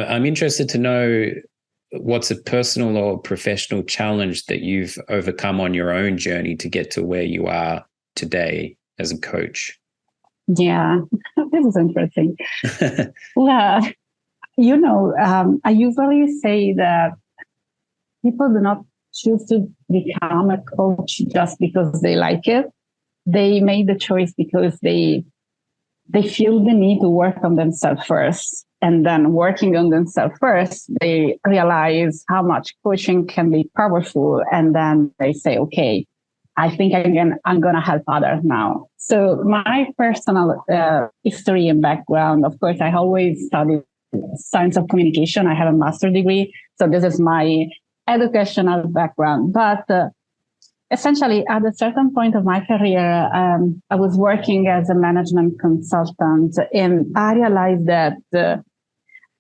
I'm interested to know what's a personal or professional challenge that you've overcome on your own journey to get to where you are today as a coach. Yeah, this is interesting. Well, I usually say that people do not choose to become a coach just because they like it. They made the choice because they feel the need to work on themselves first. And then working on themselves first, they realize how much coaching can be powerful. And then they say, okay, I think I'm going to help others now. So my personal history and background, of course, I always studied science of communication. I have a master's degree. So this is my educational background. But essentially, at a certain point of my career, I was working as a management consultant, and I realized that,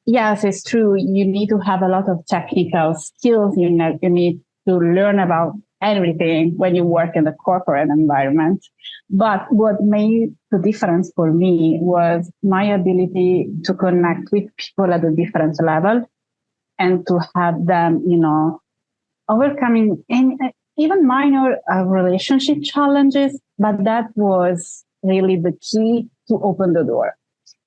yes, it's true. You need to have a lot of technical skills. You need to learn about everything when you work in the corporate environment. But what made the difference for me was my ability to connect with people at a different level and to have them, overcoming even minor relationship challenges. But that was really the key to open the door.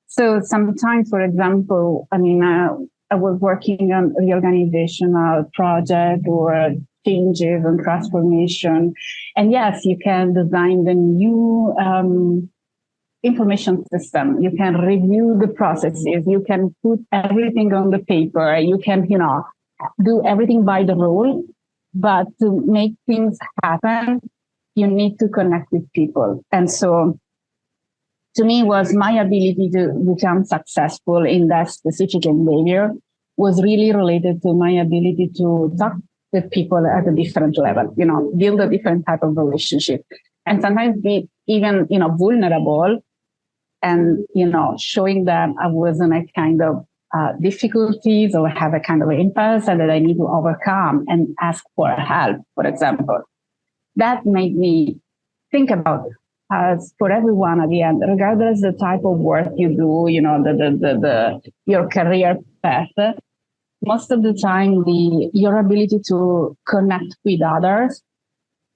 So sometimes, for example, I was working on reorganizational project or changes and transformation. And yes, you can design the new information system. You can review the processes. You can put everything on the paper. You can, do everything by the rule. But to make things happen, you need to connect with people. And so to me, was my ability to become successful in that specific behavior was really related to my ability to talk with people at a different level, build a different type of relationship, and sometimes be even, vulnerable and, showing them I was in a kind of difficulties or have a kind of impasse and that I need to overcome and ask for help, for example. That made me think about it. As for everyone at the end, regardless the type of work you do, your career path, most of the time your ability to connect with others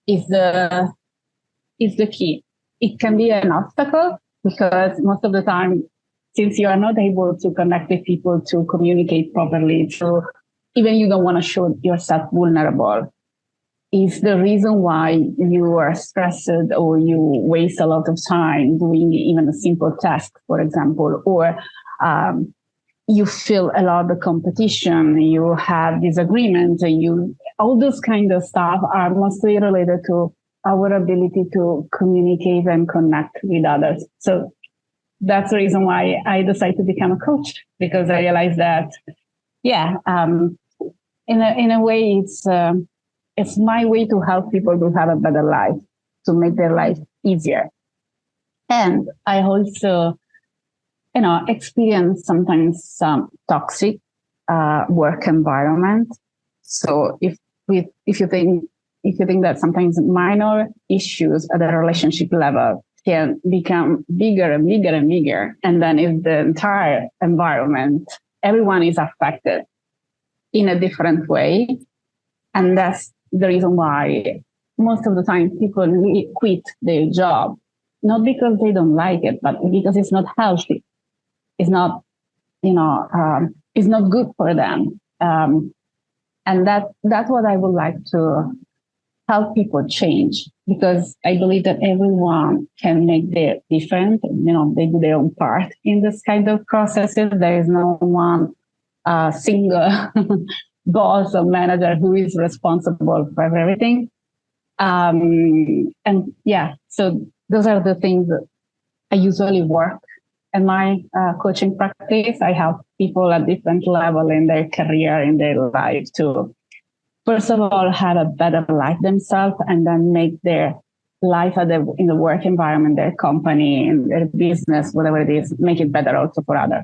is the key. It can be an obstacle because most of the time, since you are not able to connect with people, to communicate properly, even you don't want to show yourself vulnerable, is the reason why you are stressed or you waste a lot of time doing even a simple task, for example, or you feel a lot of competition, you have disagreements, all those kind of stuff are mostly related to our ability to communicate and connect with others. So that's the reason why I decided to become a coach, because I realized that, in a way, it's my way to help people to have a better life, to make their life easier. And I also, experience sometimes some toxic work environment. So if you think that sometimes minor issues at the relationship level can become bigger and bigger and bigger, and then if the entire environment, everyone is affected in a different way, and that's the reason why most of the time people quit their job, not because they don't like it, but because it's not healthy. It's not, it's not good for them. And that's what I would like to help people change, because I believe that everyone can make their difference. They do their own part in this kind of processes. There is no one single boss or manager who is responsible for everything. So those are the things that I usually work in my coaching practice. I help people at different level in their career, in their life, to first of all have a better life themselves, and then make their life in the work environment, their company, in their business, whatever it is, make it better also for others.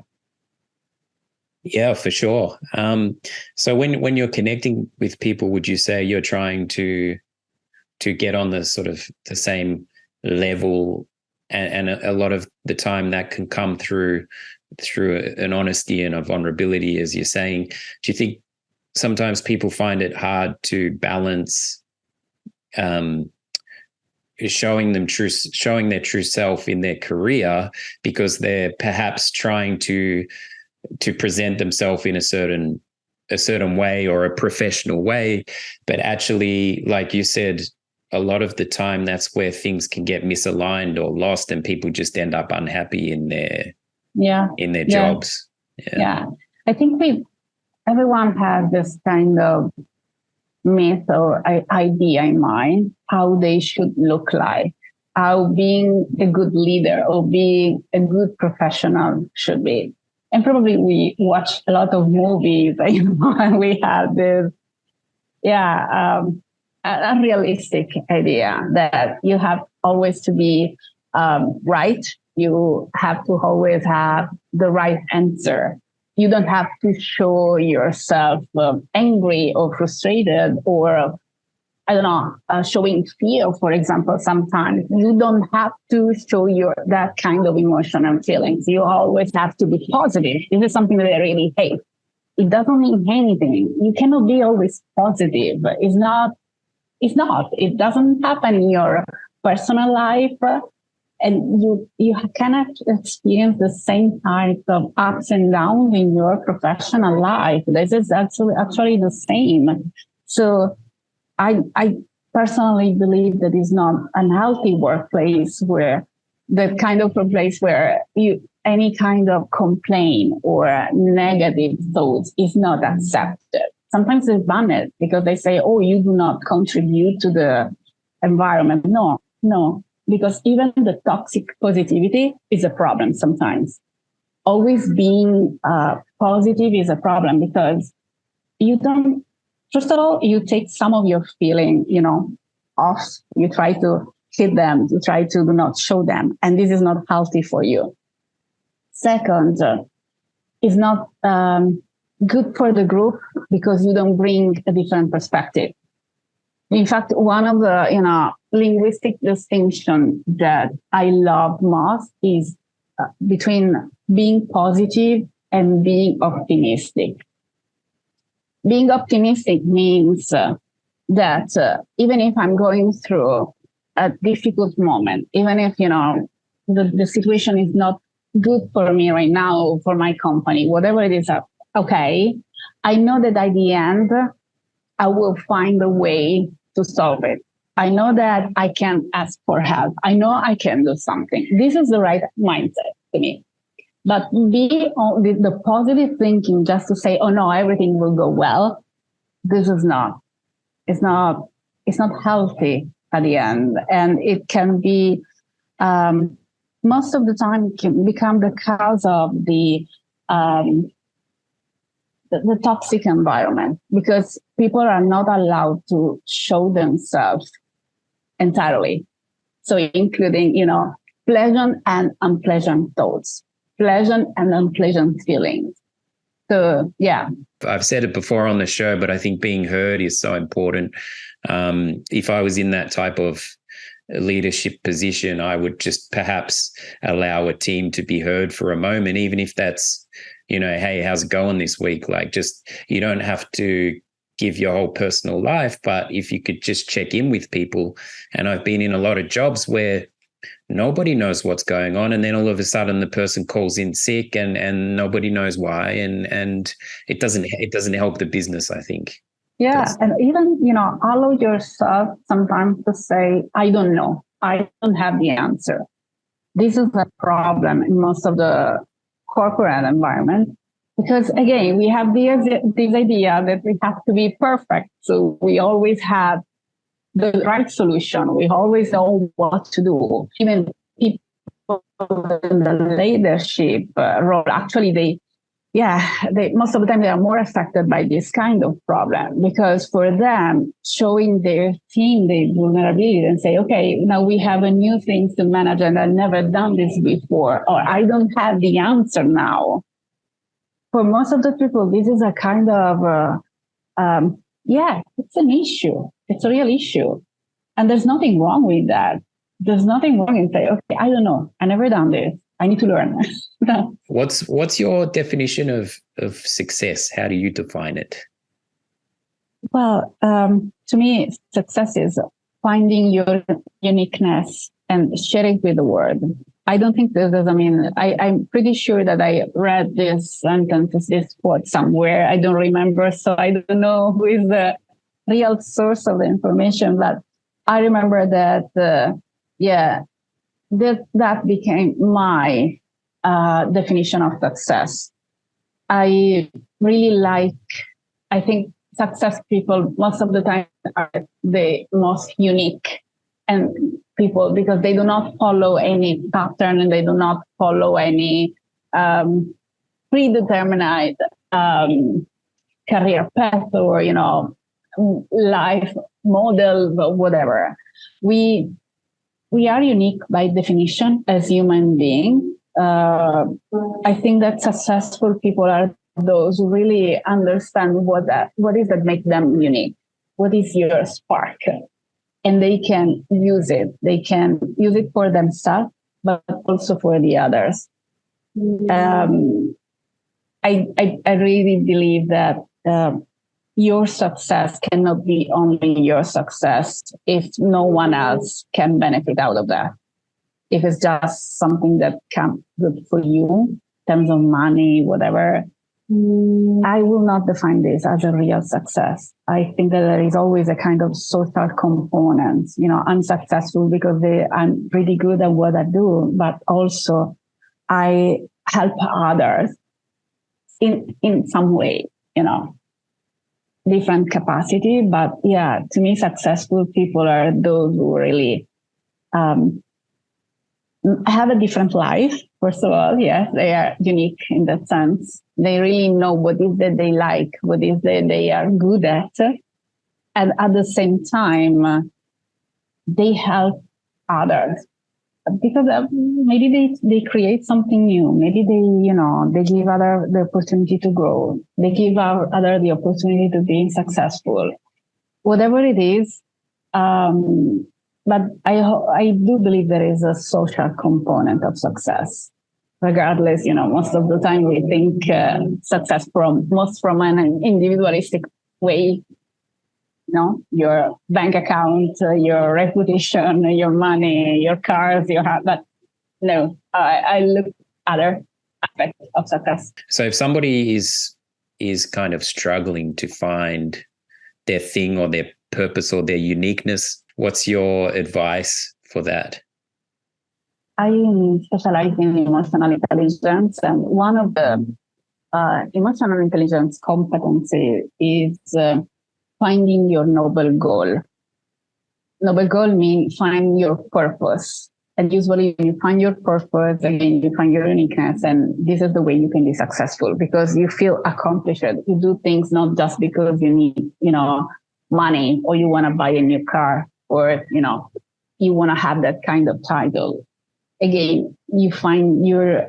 Yeah, for sure. So when you're connecting with people, would you say you're trying to get on the sort of the same level, and a lot of the time that can come through through an honesty and a vulnerability, as you're saying. Do you think sometimes people find it hard to balance showing their true self in their career because they're perhaps trying to present themselves in a certain way or a professional way, but actually, like you said, a lot of the time that's where things can get misaligned or lost, and people just end up unhappy in their jobs. Yeah. I think everyone has this kind of myth or idea in mind how they should look like, how being a good leader or being a good professional should be. And probably we watch a lot of movies, and we have this, a realistic idea that you have always to be right. You have to always have the right answer. You don't have to show yourself angry or frustrated or, showing fear, for example. Sometimes you don't have to show that kind of emotion and feelings. You always have to be positive. This is something that I really hate. It doesn't mean anything. You cannot be always positive. It's not. It doesn't happen in your personal life. And you cannot experience the same type of ups and downs in your professional life. This is actually the same. So I personally believe that it's not an healthy workplace where the kind of a place where any kind of complaint or negative thoughts is not accepted. Sometimes it's banned because they say, oh, you do not contribute to the environment. No. Because even the toxic positivity is a problem sometimes. Always being positive is a problem because first of all, you take some of your feeling, off. You try to hid them. You try to do not show them. And this is not healthy for you. Second, it's not good for the group because you don't bring a different perspective. In fact, one of the, linguistic distinction that I love most is between being positive and being optimistic. Being optimistic means that even if I'm going through a difficult moment, even if, the situation is not good for me right now, for my company, whatever it is, okay, I know that at the end, I will find a way to solve it. I know that I can ask for help. I know I can do something. This is the right mindset to me. But the positive thinking just to say, oh no, everything will go well. This is not. It's not healthy at the end. And it can be, most of the time, it can become the cause of the toxic environment because people are not allowed to show themselves entirely. So including, pleasant and unpleasant thoughts, pleasant and unpleasant feelings. So, yeah. I've said it before on the show, but I think being heard is so important. If I was in that type of leadership position, I would just perhaps allow a team to be heard for a moment, even if that's, hey, how's it going this week? Like, just, you don't have to give your whole personal life, but if you could just check in with people. And I've been in a lot of jobs where nobody knows what's going on, and then all of a sudden the person calls in sick and nobody knows why, and it doesn't help the business, I think. Yeah, and even, allow yourself sometimes to say, I don't know, I don't have the answer. This is a problem in most of the corporate environment. Because again, we have this idea that we have to be perfect. So we always have the right solution. We always know what to do. Even people in the leadership role, actually, most of the time they are more affected by this kind of problem because for them, showing their team the vulnerability and say, okay, now we have a new thing to manage and I've never done this before, or I don't have the answer now. For most of the people, this is a kind of, it's an issue. It's a real issue. And there's nothing wrong with that. There's nothing wrong in saying, okay, I don't know. I never done this. I need to learn. What's your definition of success? How do you define it? Well, to me, success is finding your uniqueness and sharing with the world. I don't think this is, I'm pretty sure that I read this sentence, this quote somewhere. I don't remember, so I don't know who is the real source of the information, but I remember that, that became my definition of success. I really I think success people most of the time are the most unique and people, because they do not follow any pattern and they do not follow any predetermined career path or, life model or whatever. We are unique by definition as human beings. I think that successful people are those who really understand what is that make them unique. What is your spark? And they can use it. They can use it for themselves, but also for the others. I really believe that your success cannot be only your success if no one else can benefit out of that. If it's just something that comes good for you in terms of money, whatever, I will not define this as a real success. I think that there is always a kind of social component. I'm successful because I'm pretty good at what I do, but also I help others in some way, different capacity. But yeah, to me, successful people are those who really have a different life. First of all, yes, they are unique in that sense. They really know what is that they like, what is that they are good at. And at the same time, they help others because maybe they create something new. Maybe they give other the opportunity to grow. They give other the opportunity to be successful. Whatever it is, but I do believe there is a social component of success. Regardless, most of the time we think success from an individualistic way. Your bank account, your reputation, your money, your cars, but no, I look at other aspects of success. So if somebody is kind of struggling to find their thing or their purpose or their uniqueness, what's your advice for that? I specialize in emotional intelligence, and one of the emotional intelligence competency is finding your noble goal. Noble goal means find your purpose. And usually when you find your purpose, again, you find your uniqueness, and this is the way you can be successful because you feel accomplished. You do things not just because you need, money or you want to buy a new car or, you want to have that kind of title. Again, you find your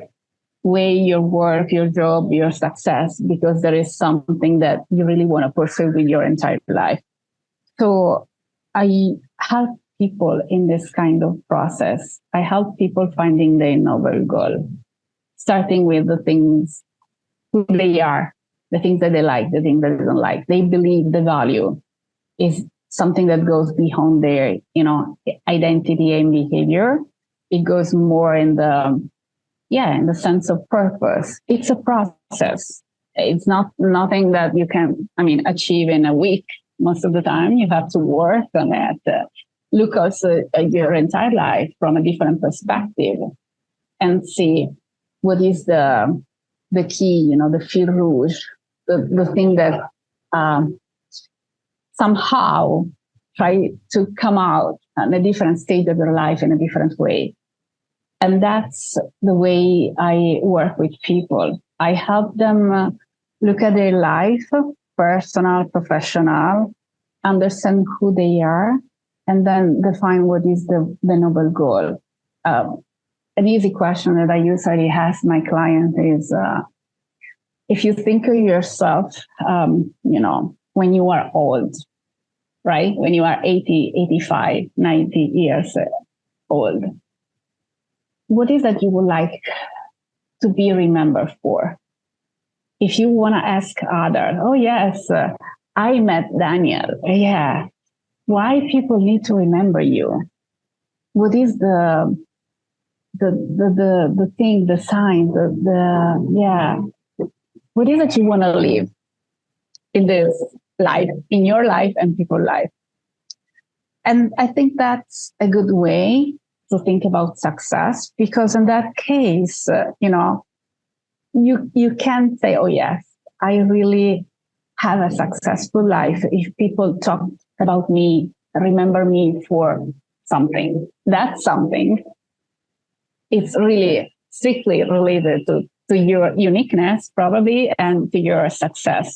way, your work, your job, your success, because there is something that you really want to pursue with your entire life. So I help people in this kind of process. I help people finding their noble goal, starting with the things who they are, the things that they like, the things that they don't like. They believe the value is something that goes beyond their, identity and behavior. It goes more in the sense of purpose. It's a process. It's not nothing that you can, achieve in a week. Most of the time, you have to work on it. Look also at your entire life from a different perspective and see what is the key, the fil rouge, the thing that somehow try to come out at a different stage of your life in a different way. And that's the way I work with people. I help them look at their life, personal, professional, understand who they are, and then define what is the noble goal. An easy question that I usually ask my clients is, if you think of yourself, when you are old, right? When you are 80, 85, 90 years old, what is that you would like to be remembered for? If you want to ask others, oh yes, I met Daniel. Yeah. Why people need to remember you? What is the thing, the sign, what is it you want to live in this life, in your life and people's life? And I think that's a good way to think about success, because in that case, you can say, oh yes, I really have a successful life if people talk about me, remember me for something. That's something. It's really strictly related to your uniqueness, probably, and to your success.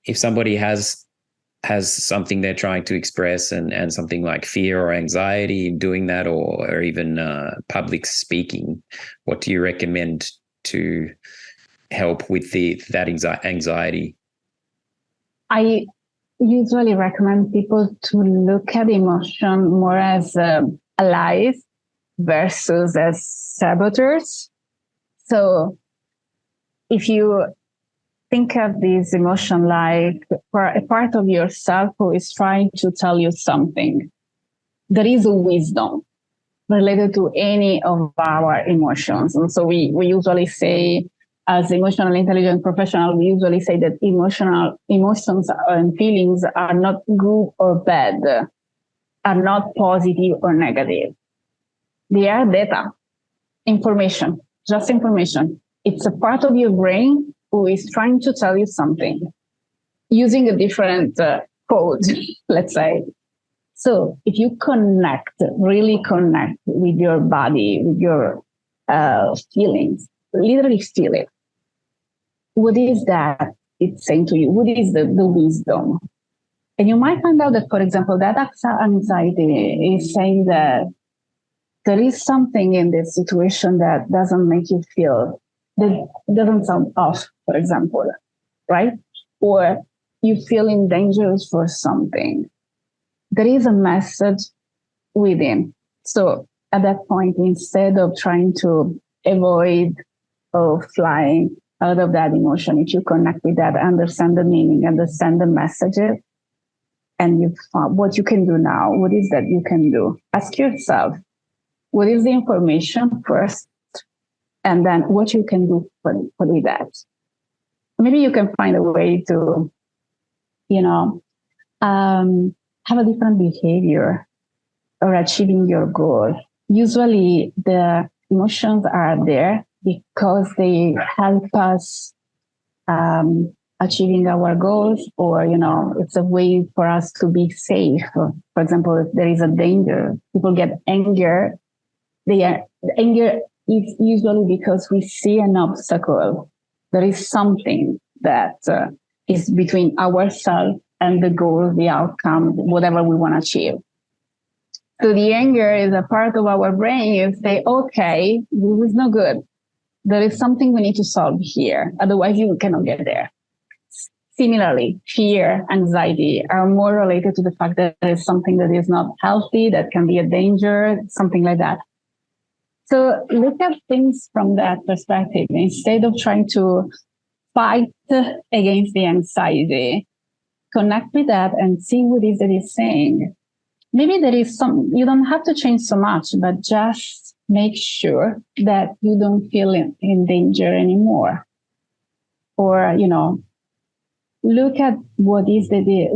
If somebody has something they're trying to express and something like fear or anxiety in doing that, or even public speaking, what do you recommend to help with that anxiety? I usually recommend people to look at emotion more as allies versus as saboteurs. So if you think of this emotion like for a part of yourself who is trying to tell you something, there is a wisdom related to any of our emotions. And so we usually say, as emotional intelligence professional, we usually say that emotions and feelings are not good or bad, are not positive or negative. They are data, information, just information. It's a part of your brain who is trying to tell you something using a different code, let's say. So if you really connect with your body, with your feelings, literally feel it. What is that it's saying to you? What is the wisdom? And you might find out that, for example, that anxiety is saying that there is something in this situation that doesn't make you feel, that doesn't sound off, for example, right? Or you feel in danger for something. There is a message within. So at that point, instead of trying to avoid or flying out of that emotion, if you connect with that, understand the meaning, understand the messages, and you find what you can do now, what is that you can do? Ask yourself, what is the information first? And then what you can do with that. Maybe you can find a way to, have a different behavior or achieving your goal. Usually the emotions are there because they help us achieving our goals, or, it's a way for us to be safe. For example, if there is a danger, people get anger. Anger is usually because we see an obstacle. There is something that is between ourselves and the goal, the outcome, whatever we want to achieve. So the anger is a part of our brain. You say, okay, this is no good. There is something we need to solve here. Otherwise, you cannot get there. Similarly, fear, anxiety are more related to the fact that there is something that is not healthy, that can be a danger, something like that. So look at things from that perspective. Instead of trying to fight against the anxiety, connect with that and see what it is that it's saying. Maybe there is you don't have to change so much, but just make sure that you don't feel in danger anymore. Or, look at what is the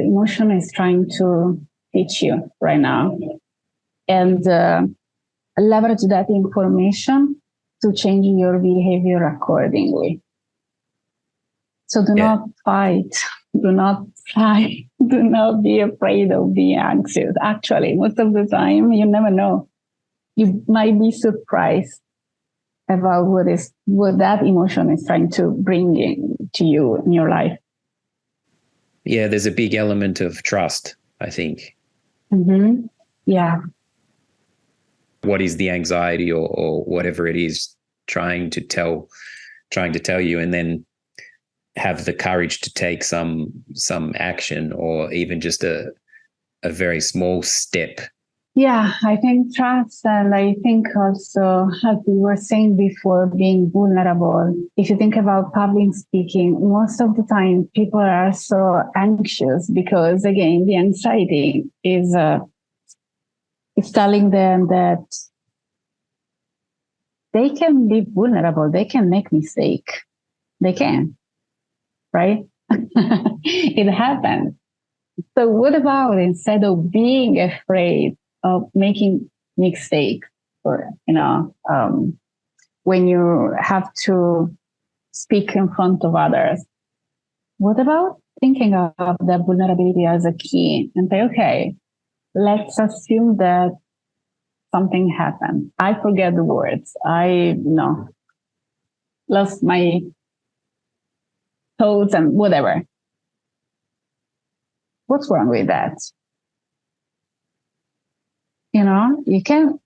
emotion is trying to teach you right now, and leverage that information to change your behavior accordingly. So do not fight, do not fight, do not be afraid of being anxious. Actually, most of the time, you never know. You might be surprised about what that emotion is trying to bring to you in your life. Yeah, there's a big element of trust, I think. Mm-hmm. Yeah. What is the anxiety or whatever it is trying to tell you, and then have the courage to take some action, or even just a very small step Yeah, I think trust, and I think also, as we were saying before, being vulnerable. If you think about public speaking, most of the time people are so anxious because, again, the anxiety is telling them that they can be vulnerable, they can make mistake, they can, right? It happens. So what about instead of being afraid of making mistakes, or when you have to speak in front of others, what about thinking of the vulnerability as a key and say, okay, let's assume that something happened. I forget the words. I lost my thoughts and whatever. What's wrong with that? You can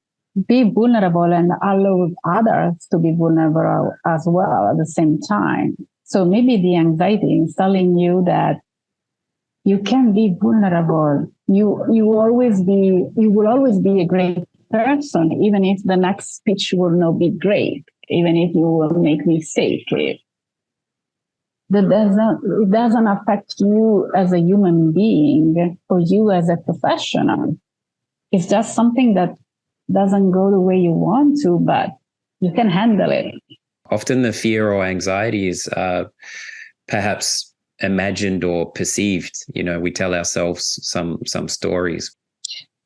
be vulnerable and allow others to be vulnerable as well at the same time. So maybe the anxiety is telling you that you can be vulnerable. You will always be a great person, even if the next speech will not be great, even if you will make mistakes. It doesn't affect you as a human being or you as a professional. It's just something that doesn't go the way you want to, but you can handle it. Often the fear or anxiety is perhaps imagined or perceived. We tell ourselves some stories.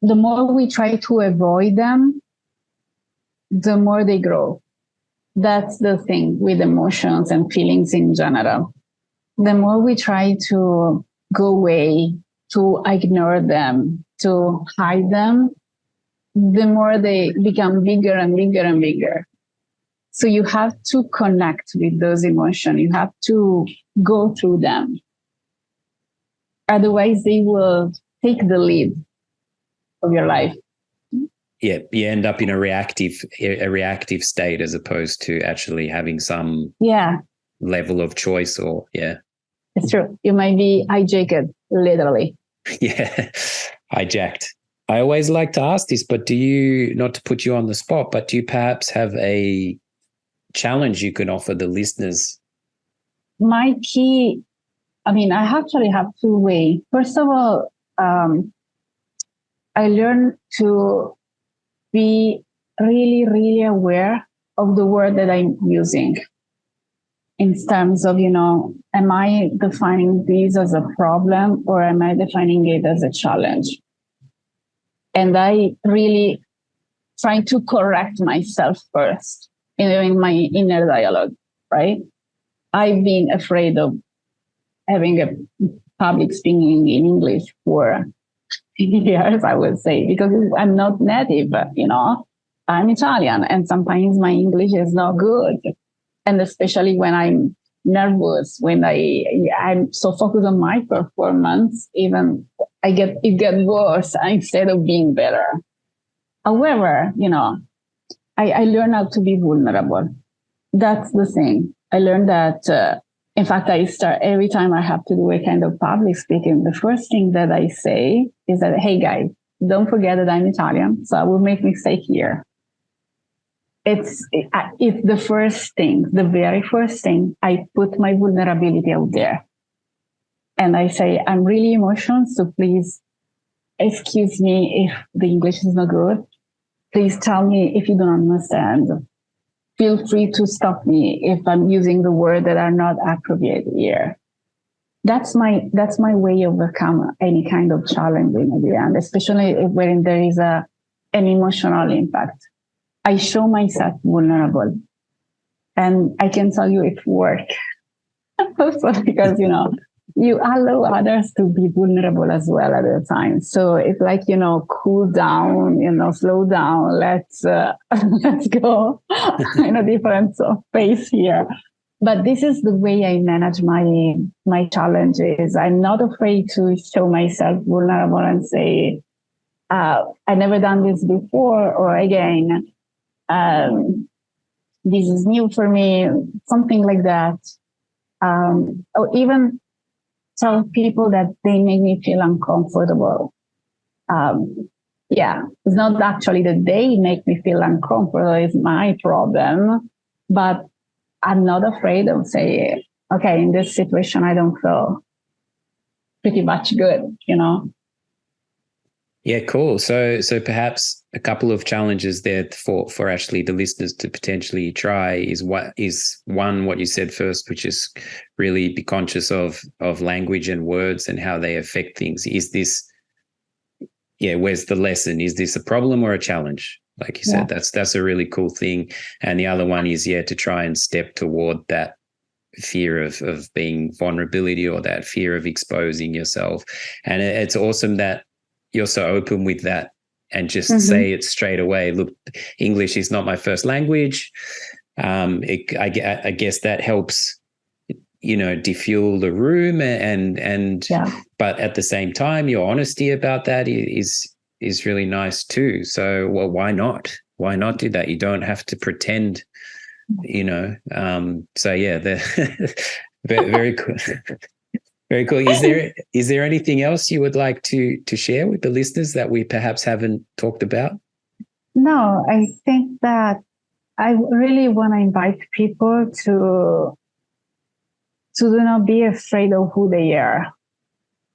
The more we try to avoid them, the more they grow. That's the thing with emotions and feelings in general. The more we try to go away, to ignore them, to hide them, the more they become bigger and bigger and bigger. So you have to connect with those emotions. You have to go through them. Otherwise, they will take the lead of your life. Yeah, you end up in a reactive state as opposed to actually having some level of choice. Or it's true. You might be hijacked, literally. Yeah, hijacked. I always like to ask this, but do you, not to put you on the spot, but do you perhaps have a challenge you can offer the listeners? My key, I actually have two ways. First of all, I learned to be really, really aware of the word that I'm using in terms of, am I defining this as a problem or am I defining it as a challenge? And I really try to correct myself first in my inner dialogue, right? I've been afraid of having a public speaking in English for years, I would say, because I'm not native, I'm Italian and sometimes my English is not good. And especially when I'm nervous, when I'm so focused on my performance, even it gets worse instead of being better. However, I learned how to be vulnerable. That's the thing. I learned that, in fact, I start every time I have to do a kind of public speaking, the first thing that I say is that, hey guys, don't forget that I'm Italian, so I will make mistake here. It's the first thing, the very first thing. I put my vulnerability out there. And I say, I'm really emotional, so please excuse me if the English is not good. Please tell me if you don't understand. Feel free to stop me if I'm using the words that are not appropriate here. That's my way of overcome any kind of challenge in the end, especially when there is an emotional impact. I show myself vulnerable, and I can tell you it works. Also because you allow others to be vulnerable as well at the time. So it's like cool down, slow down. Let's let's go in a different pace here. But this is the way I manage my challenges. I'm not afraid to show myself vulnerable and say, I never done this before, or again, this is new for me, something like that. Or even tell people that they make me feel uncomfortable. Yeah, it's not actually that they make me feel uncomfortable, it's my problem. But I'm not afraid of saying, okay, in this situation, I don't feel pretty much good, you know? Yeah, cool. So perhaps a couple of challenges there for actually the listeners to potentially try is what you said first, which is really be conscious of language and words and how they affect things. Is this, yeah, where's the lesson? Is this a problem or a challenge? Like you said, that's a really cool thing. And the other one is, yeah, to try and step toward that fear of being vulnerability or that fear of exposing yourself. And it's awesome that you're so open with that and just say it straight away. Look, English is not my first language. I guess that helps, defuel the room and but at the same time, your honesty about that is really nice too. So, well, why not? Why not do that? You don't have to pretend, So yeah, very cool. Very cool. Is there anything else you would like to share with the listeners that we perhaps haven't talked about? No, I think that I really want to invite people to do not be afraid of who they are.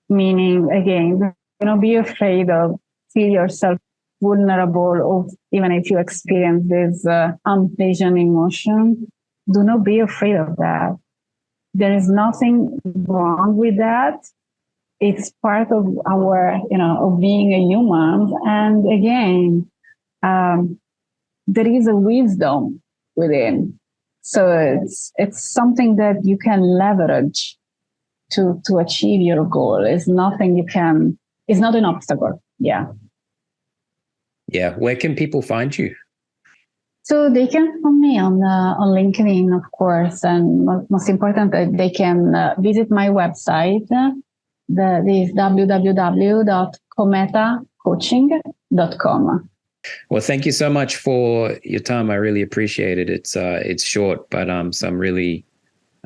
Meaning, again, do not be afraid of feel yourself vulnerable, or even if you experience this unpleasant emotion, do not be afraid of that. There is nothing wrong with that. It's part of our, of being a human. And again, there is a wisdom within. So it's something that you can leverage to achieve your goal. It's nothing it's not an obstacle. Yeah. Yeah. Where can people find you? So they can find me on LinkedIn, of course, and most important, they can visit my website. That is www.cometacoaching.com. Well, thank you so much for your time. I really appreciate it. It's short, but some really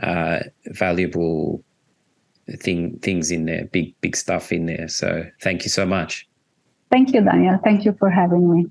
valuable things in there, big stuff in there. So thank you so much. Thank you, Daniel. Thank you for having me.